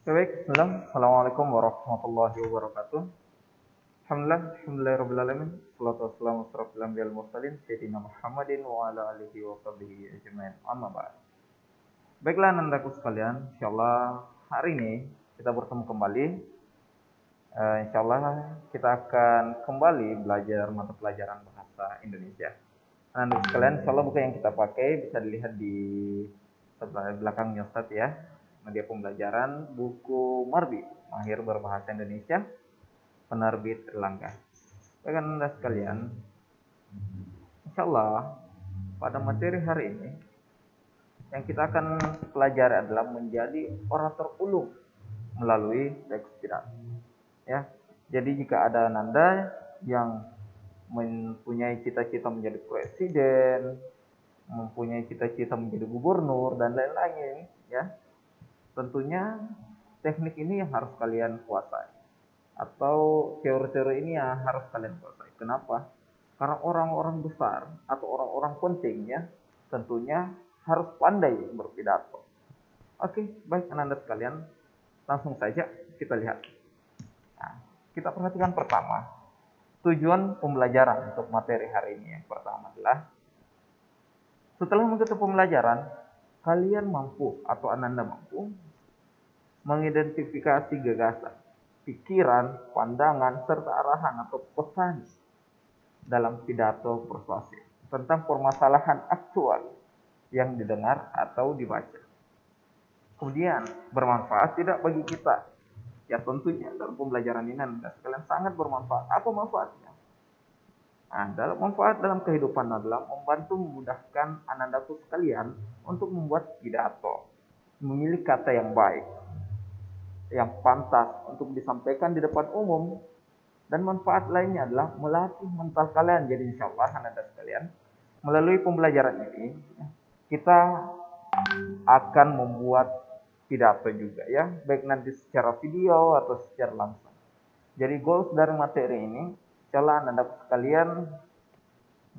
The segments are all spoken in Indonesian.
Baik, bismillah. Assalamualaikum warahmatullahi wabarakatuh. Alhamdulillah, alamin. Salatu wassalamu asrafil anbiya'il mursalin sayyidina Muhammadin wa ala alihi wa sahbihi ajmain. Amma ba'd. Baiklah anandaku sekalian, insyaallah hari ini kita bertemu kembali. Insyaallah kita akan kembali belajar mata pelajaran bahasa Indonesia. Anandaku sekalian, insyaallah buku yang kita pakai bisa dilihat di sebelah belakangnya Ustaz ya. Media pembelajaran buku Marbi, Mahir Berbahasa Indonesia, penerbit Erlangga. Baikkan Anda sekalian, insya Allah pada materi hari ini yang kita akan pelajari adalah menjadi orator ulung melalui teks pidato. Ya, jadi jika ada Anda yang mempunyai cita-cita menjadi presiden, mempunyai cita-cita menjadi gubernur dan lain-lain, ya, tentunya teknik ini yang harus kalian kuasai atau teori-teori ini yang harus kalian kuasai. Kenapa? Karena orang-orang besar atau orang-orang penting ya tentunya harus pandai berpidato. Oke, baik anak-anak sekalian, langsung saja kita lihat. Nah, kita perhatikan pertama, tujuan pembelajaran untuk materi hari ini. Yang pertama adalah setelah mengikuti pembelajaran, kalian mampu atau Ananda mampu mengidentifikasi gagasan, pikiran, pandangan, serta arahan atau pesan dalam pidato persuasif tentang permasalahan aktual yang didengar atau dibaca. Kemudian, bermanfaat tidak bagi kita? Ya tentunya dalam pembelajaran ini Anda sekalian sangat bermanfaat. Apa manfaatnya? Nah, dalam manfaat dalam kehidupan adalah membantu memudahkan anandaku sekalian untuk membuat pidato, memilih kata yang baik, yang pantas untuk disampaikan di depan umum, dan manfaat lainnya adalah melatih mental kalian. Jadi insya Allah ananda sekalian, melalui pembelajaran ini kita akan membuat pidato juga ya, baik nanti secara video atau secara langsung. Jadi goals dari materi ini, insya Allah ananda sekalian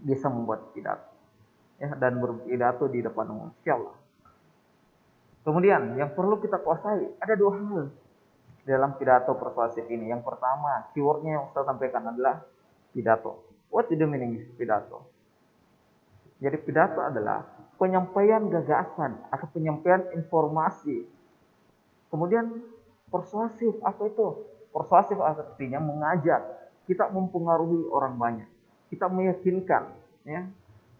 bisa membuat pidato ya, dan berpidato di depan umum insya Allah. Kemudian yang perlu kita kuasai ada dua hal dalam pidato persuasif ini. Yang pertama, keywordnya yang saya sampaikan adalah pidato. What is the meaning of pidato? Jadi pidato adalah penyampaian gagasan atau penyampaian informasi. Kemudian persuasif, apa itu? Persuasif artinya mengajak, kita mempengaruhi orang banyak, kita meyakinkan. Ya,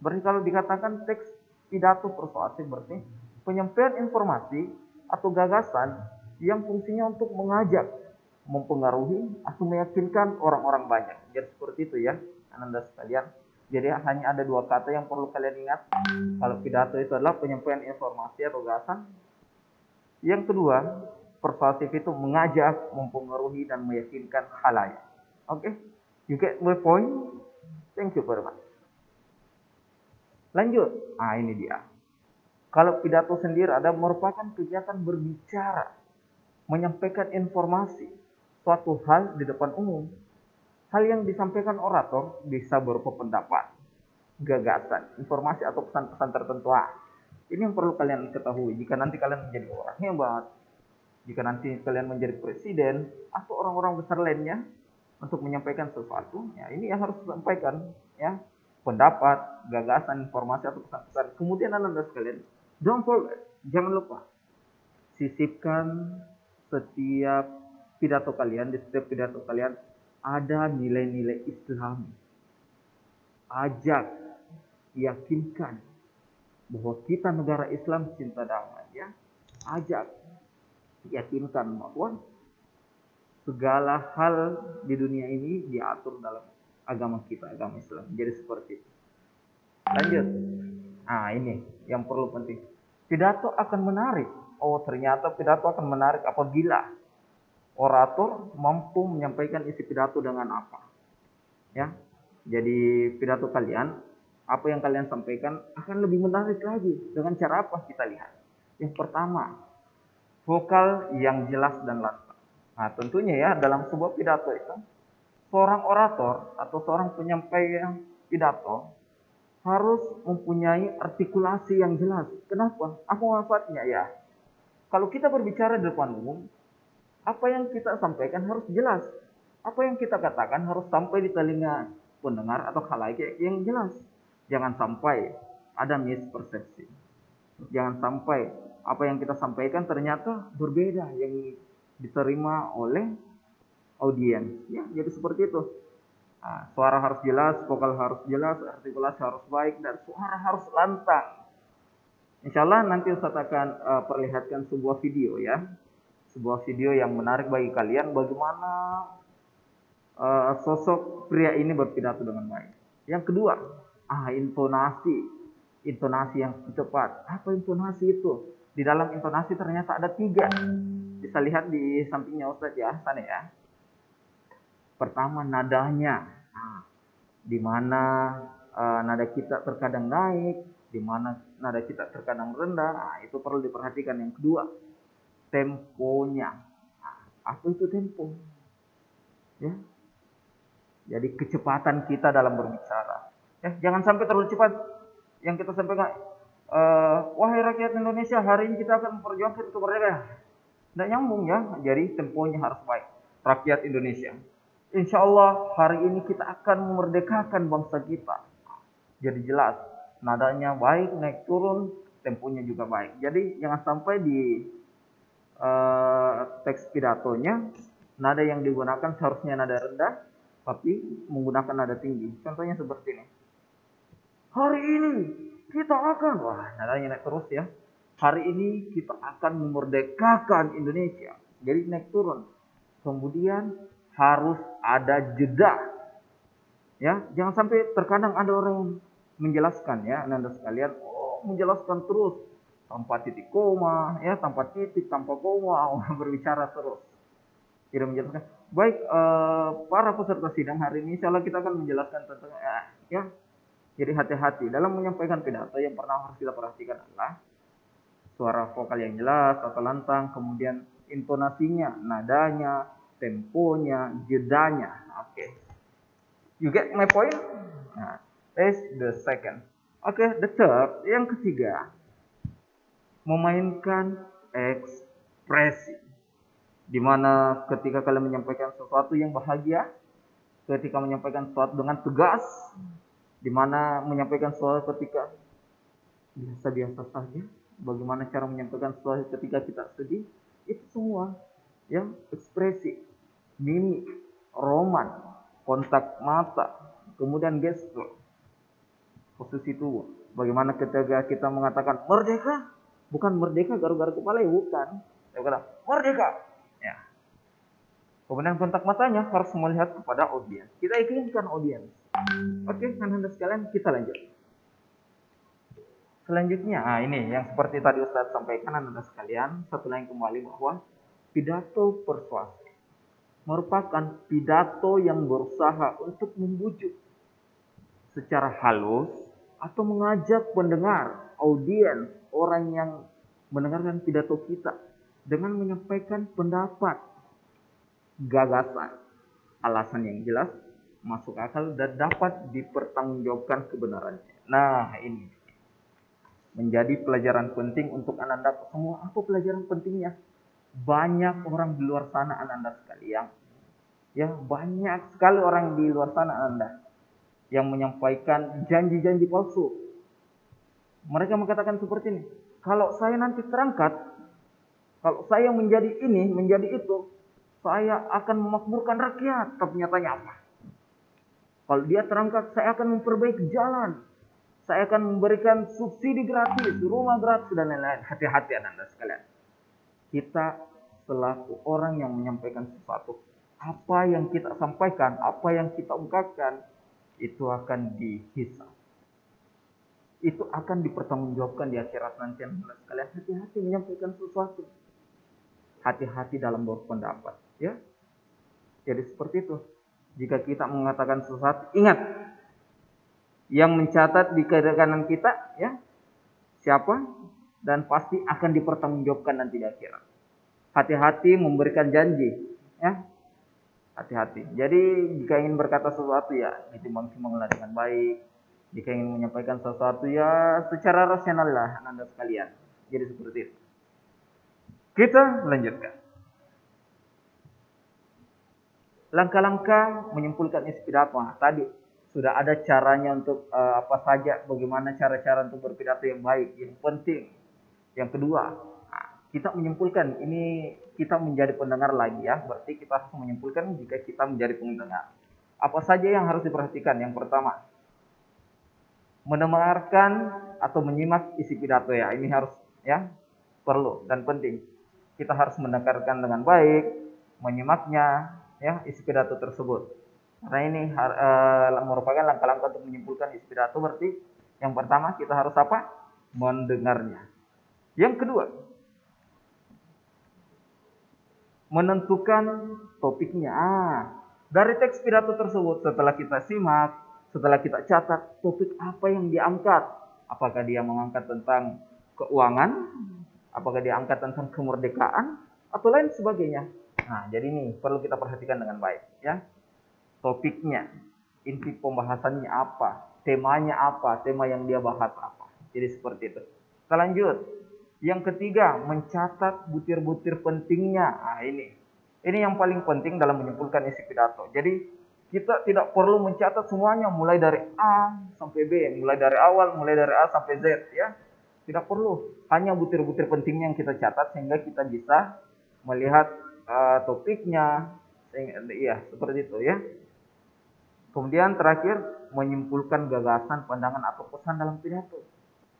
berarti kalau dikatakan teks pidato persuasif berarti penyampaian informasi atau gagasan yang fungsinya untuk mengajak, mempengaruhi atau meyakinkan orang-orang banyak. Jadi seperti itu ya, Anda sekalian. Jadi hanya ada dua kata yang perlu kalian ingat. Kalau pidato itu adalah penyampaian informasi atau gagasan. Yang kedua, persuasif itu mengajak, mempengaruhi dan meyakinkan khalayak. Oke, you get my point? Thank you very much. Lanjut. Ah, ini dia. Kalau pidato sendiri ada merupakan kegiatan berbicara, menyampaikan informasi, suatu hal di depan umum. Hal yang disampaikan orator bisa berupa pendapat, gagasan, informasi atau pesan-pesan tertentu. Ini yang perlu kalian ketahui jika nanti kalian menjadi orang hebat, jika nanti kalian menjadi presiden atau orang-orang besar lainnya untuk menyampaikan sesuatu, ya ini yang harus disampaikan, ya, pendapat, gagasan, informasi atau pesan-pesan. Kemudian Anda sekalian, don't forget, jangan lupa sisipkan setiap pidato kalian, di setiap pidato kalian ada nilai-nilai Islam. Ajak, yakinkan bahwa kita negara Islam cinta damai ya. Ajak, yakinkan bahwa segala hal di dunia ini diatur dalam agama kita, agama Islam. Jadi seperti itu. Lanjut. Nah, ini yang perlu penting. Pidato akan menarik. Oh, ternyata pidato akan menarik apabila orator mampu menyampaikan isi pidato dengan apa. Ya. Jadi pidato kalian, apa yang kalian sampaikan akan lebih menarik lagi. Dengan cara apa? Kita lihat. Yang pertama, vokal yang jelas dan lantang. Nah, tentunya ya dalam sebuah pidato itu, seorang orator atau seorang penyampaian pidato harus mempunyai artikulasi yang jelas. Kenapa? Apa manfaatnya ya? Kalau kita berbicara di depan umum, Apa yang kita sampaikan harus jelas. Apa yang kita katakan harus sampai di telinga pendengar atau khalayak yang jelas. Jangan sampai ada mispersepsi. Jangan sampai apa yang kita sampaikan ternyata berbeda yang diterima oleh audiens. Ya, jadi seperti itu. Nah, suara harus jelas, vokal harus jelas, artikulasi harus baik, dan suara harus lantang. Insya Allah nanti Ustadz akan perlihatkan sebuah video ya. Sebuah video yang menarik bagi kalian bagaimana sosok pria ini berpidato dengan baik. Yang kedua, intonasi. Intonasi yang tepat. Apa intonasi itu? Di dalam intonasi ternyata ada 3. Bisa lihat di sampingnya Ustadz ya, sana ya. Pertama, nadanya. Di mana nada kita terkadang naik, di mana nada kita terkadang rendah. Nah, itu perlu diperhatikan. Yang kedua, temponya. Apa itu tempo? Ya. Jadi kecepatan kita dalam berbicara. Ya, jangan sampai terlalu cepat. Yang kita sampaikan, wahai rakyat Indonesia, hari ini kita akan memperjuangkan kemerdekaan. Tidak nyambung ya. Jadi temponya harus baik. Rakyat Indonesia, insya Allah hari ini kita akan memerdekakan bangsa kita. Jadi jelas, nadanya baik, naik turun, temponya juga baik. Jadi jangan sampai di teks pidatonya nada yang digunakan seharusnya nada rendah, tapi menggunakan nada tinggi. Contohnya seperti ini. Hari ini kita akan, nadanya naik terus ya. Hari ini kita akan memerdekakan Indonesia. Jadi naik turun. Kemudian harus ada jeda. Ya, jangan sampai terkadang ada orang menjelaskan ya, Anda sekalian, menjelaskan terus tanpa titik koma, ya, tanpa titik, tanpa koma, berbicara terus. Tidak menjelaskan. Baik, para peserta sidang hari ini, insya Allah kita akan menjelaskan tentang ya. Jadi hati-hati dalam menyampaikan pidato. Yang pernah harus kita perhatikan adalah suara vokal yang jelas atau lantang, kemudian intonasinya, nadanya, temponya, jedanya. Oke. You get my point? Nah, that's the second. Oke, the third, yang ketiga, memainkan ekspresi. Dimana ketika kalian menyampaikan sesuatu yang bahagia, ketika menyampaikan sesuatu dengan tegas, dimana menyampaikan sesuatu ketika biasa-biasa saja, bagaimana cara menyampaikan sesuatu ketika kita sedih, itu semua ya, ekspresi, mimik, roman, kontak mata, kemudian gestur, posisi tubuh. Bagaimana ketika kita mengatakan merdeka, bukan merdeka garuk-garuk kepala, ya bukan. Saya kata merdeka. Ya. Kemudian kontak matanya harus melihat kepada audiens. Kita iklimkan audiens. Oke, Anda sekalian, kita lanjut. Selanjutnya, ini yang seperti tadi Ustadz sampaikan Anda sekalian, satu lagi kembali bahwa pidato persuasif merupakan pidato yang berusaha untuk membujuk secara halus atau mengajak pendengar, audiens, orang yang mendengarkan pidato kita dengan menyampaikan pendapat, gagasan, alasan yang jelas, masuk akal, dan dapat dipertanggungjawabkan kebenarannya. Nah, ini menjadi pelajaran penting untuk Anda semua. Apa pelajaran pentingnya? Banyak orang di luar sana Anda sekalian. Ya, banyak sekali orang di luar sana Anda yang menyampaikan janji-janji palsu. Mereka mengatakan seperti ini. Kalau saya nanti terangkat, kalau saya menjadi ini, menjadi itu, saya akan memakmurkan rakyat. Tapi nyatanya apa? Kalau dia terangkat, saya akan memperbaiki jalan. Saya akan memberikan subsidi gratis, rumah gratis, dan lain-lain. Hati-hati Anda sekalian. Kita selaku orang yang menyampaikan sesuatu, apa yang kita sampaikan, apa yang kita ungkapkan, itu akan dihisab. Itu akan dipertanggungjawabkan di akhirat nanti Anda sekalian. Hati-hati menyampaikan sesuatu. Hati-hati dalam berpendapat. Ya, jadi seperti itu. Jika kita mengatakan sesuatu, ingat, yang mencatat di kiri kanan kita, ya, siapa? Dan pasti akan dipertanggungjawabkan nanti di akhirat. Hati-hati memberikan janji, ya. Hati-hati. Jadi jika ingin berkata sesuatu, ya ditimbang-timbanglah dengan baik. Jika ingin menyampaikan sesuatu, ya secara rasional lah Anda sekalian. Jadi seperti itu. Kita lanjutkan. Langkah-langkah menyimpulkan isi pidato. Nah, tadi sudah ada caranya untuk apa saja, bagaimana cara-cara untuk berpidato yang baik, yang penting. Yang kedua, nah, kita menyimpulkan, ini kita menjadi pendengar lagi ya, berarti kita harus menyimpulkan jika kita menjadi pendengar. Apa saja yang harus diperhatikan? Yang pertama, mendengarkan atau menyimak isi pidato ya, ini harus ya perlu dan penting. Kita harus mendengarkan dengan baik, menyimaknya ya isi pidato tersebut. Karena ini merupakan langkah-langkah untuk menyimpulkan isi pidato, berarti yang pertama kita harus apa? Mendengarnya. Yang kedua, menentukan topiknya. Dari teks pidato tersebut setelah kita simak, setelah kita catat topik apa yang diangkat. Apakah dia mengangkat tentang keuangan, apakah dia angkat tentang kemerdekaan, atau lain sebagainya. Nah, jadi ini perlu kita perhatikan dengan baik ya. Topiknya, inti pembahasannya apa, temanya apa, tema yang dia bahas apa. Jadi seperti itu. Kita lanjut. Yang ketiga, mencatat butir-butir pentingnya. Nah, ini yang paling penting dalam menyimpulkan isi pidato. Jadi kita tidak perlu mencatat semuanya mulai dari A sampai B, mulai dari awal, mulai dari A sampai Z ya. Tidak perlu, hanya butir-butir pentingnya yang kita catat sehingga kita bisa melihat topiknya. Iya, seperti itu ya. Kemudian terakhir, menyimpulkan gagasan, pandangan atau pesan dalam pidato.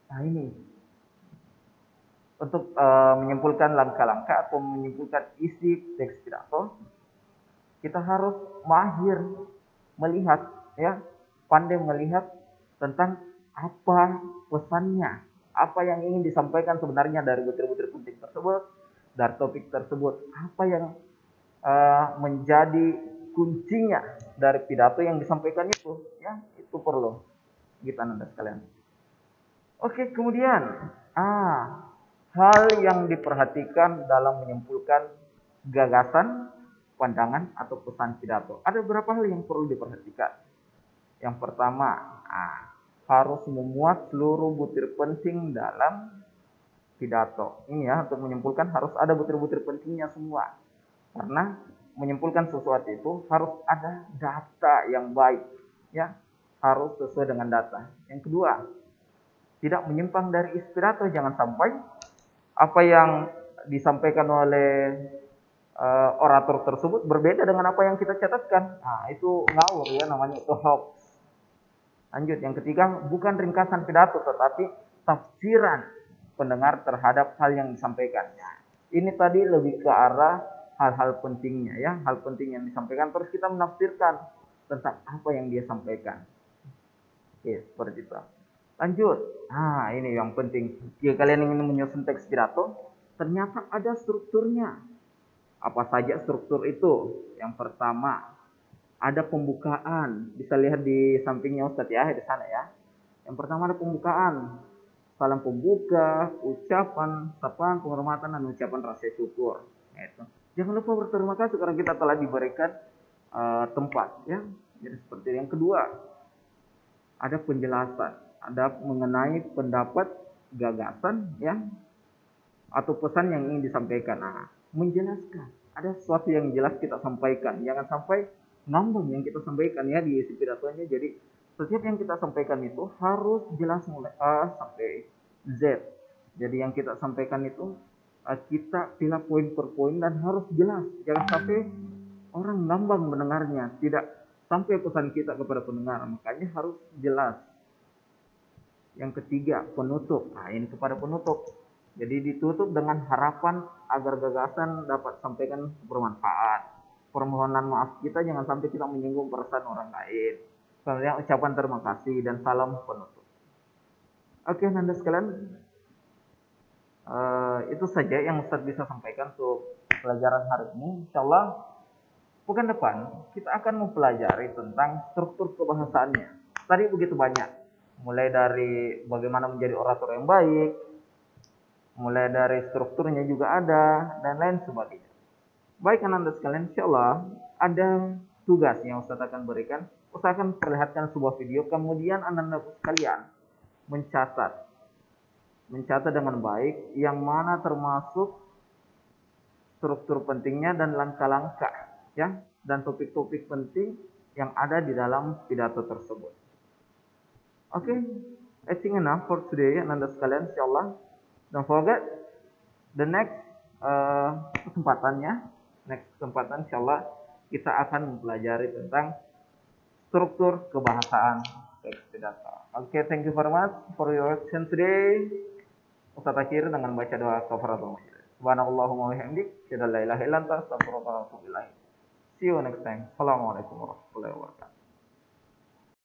Nah, ini untuk menyimpulkan langkah-langkah atau menyimpulkan isi teks pidato, kita harus mahir melihat ya, pandai melihat tentang apa pesannya, apa yang ingin disampaikan sebenarnya dari butir-butir penting tersebut, dari topik tersebut, apa yang menjadi kuncinya dari pidato yang disampaikan itu ya, itu perlu kita Anda sekalian. Oke, kemudian hal yang diperhatikan dalam menyimpulkan gagasan, pandangan atau pesan pidato. Ada beberapa hal yang perlu diperhatikan. Yang pertama, harus memuat seluruh butir penting dalam pidato. Ini ya, untuk menyimpulkan harus ada butir-butir pentingnya semua. Karena menyimpulkan sesuatu itu harus ada data yang baik, ya, harus sesuai dengan data. Yang kedua, tidak menyimpang dari isi pidato. Jangan sampai apa yang disampaikan oleh orator tersebut berbeda dengan apa yang kita catatkan. Nah, itu ngawur ya, namanya itu hoax. Lanjut, yang ketiga, bukan ringkasan pidato tetapi tafsiran pendengar terhadap hal yang disampaikan. Nah, ini tadi lebih ke arah hal-hal pentingnya ya, hal penting yang disampaikan terus kita menafsirkan tentang apa yang dia sampaikan. Oke, seperti itu. Lanjut. Nah, ini yang penting. Jika kalian ingin menyusun teks pidato, ternyata ada strukturnya. Apa saja struktur itu? Yang pertama, ada pembukaan. Bisa lihat di sampingnya Ustadz ya, di sana ya. Yang pertama ada pembukaan. Salam pembuka, ucapan, sapaan, penghormatan, dan ucapan rasa syukur. Nah, itu. Jangan lupa berterima kasih karena kita telah diberikan tempat ya. Jadi seperti yang kedua, ada penjelasan, ada mengenai pendapat, gagasan ya, atau pesan yang ingin disampaikan. Nah, menjelaskan, ada sesuatu yang jelas kita sampaikan. Jangan sampai ngambang yang kita sampaikan ya di isi pidatonya. Jadi setiap yang kita sampaikan itu harus jelas mulai A sampai Z. Jadi yang kita sampaikan itu kita pilih poin per poin dan harus jelas. Jangan sampai orang ngambang mendengarnya, tidak sampai pesan kita kepada pendengar. Makanya harus jelas. Yang ketiga, penutup. Nah, ini kepada penutup. Jadi ditutup dengan harapan agar gagasan dapat sampaikan bermanfaat. Permohonan maaf kita jangan sampai kita menyinggung perasaan orang lain. Kemudian ucapan terima kasih dan salam penutup. Oke, Anda sekalian, itu saja yang Ustaz bisa sampaikan untuk pelajaran hari ini. Insyaallah pekan depan kita akan mempelajari tentang struktur kebahasaannya. Tadi begitu banyak, mulai dari bagaimana menjadi orator yang baik, mulai dari strukturnya juga ada, dan lain sebagainya. Baik Anda sekalian, insyaallah ada tugas yang Ustaz akan berikan. Ustaz akan perlihatkan sebuah video, kemudian Anda sekalian mencatat dengan baik yang mana termasuk struktur pentingnya dan langkah-langkah ya dan topik-topik penting yang ada di dalam pidato tersebut. Oke, I think enough for today, Anda sekalian, insyaallah. Don't forget the next next kesempatan insyaallah kita akan mempelajari tentang struktur kebahasaan teks pidato. Oke, thank you very much for your attention today. Ustaz akhir dengan baca doa kafaratul majlis. Subhanallahumma wa bihamdik, asyhadu an la ilaha illa anta, astaghfiruka wa atubu ilaik. See you next time. Assalamualaikum warahmatullahi wabarakatuh.